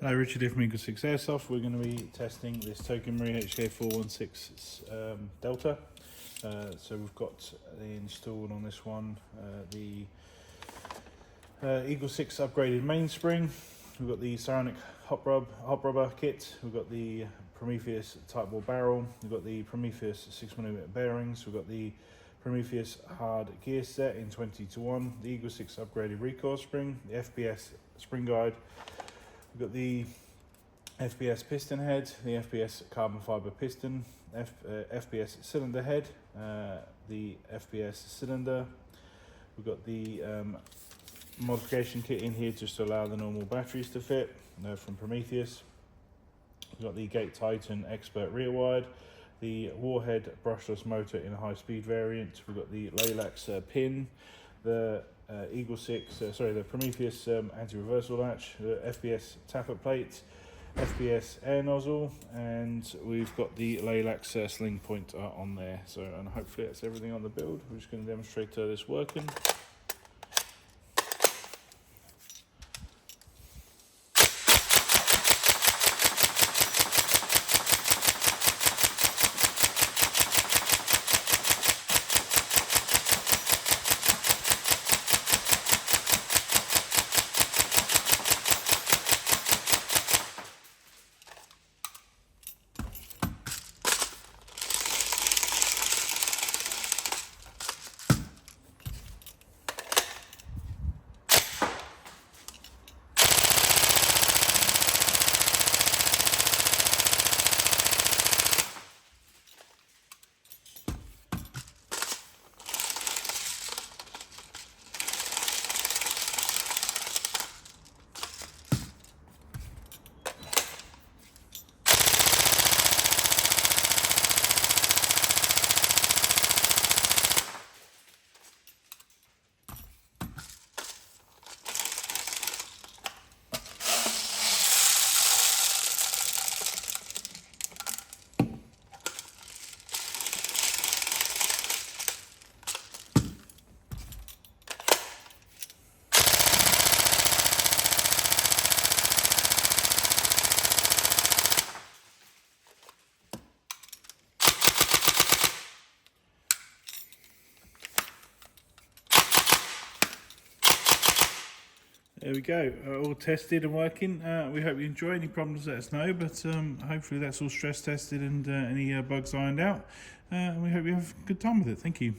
Hello, Richard here from Eagle 6 Airsoft. We're going to be testing this Token Marie HK416 Delta. So we've got installed on this one the Eagle 6 upgraded mainspring. We've got the Psionic Bar Kit. We've got the Prometheus Tightbore barrel. We've got the Prometheus 6mm bearings. We've got the Prometheus hard gear set in 20:1. The Eagle 6 upgraded recoil spring. The FPS spring guide. We've got the FPS piston head, the FPS carbon fibre piston, FPS cylinder head, the FPS cylinder. We've got the modification kit in here just to allow the normal batteries to fit from Prometheus. We've got the Gate Titan Expert rear wide, the warhead brushless motor in a high speed variant. We've got the Laylax pin, the the Prometheus anti-reversal latch, the FPS tappet plate, FPS Air Nozzle, and we've got the Laylax sling point on there. So, and hopefully that's everything on the build. We're just going to demonstrate this working. There we go, all tested and working. We hope you enjoy. Any problems, let us know, but hopefully that's all stress tested and any bugs ironed out. And we hope you have a good time with it. Thank you.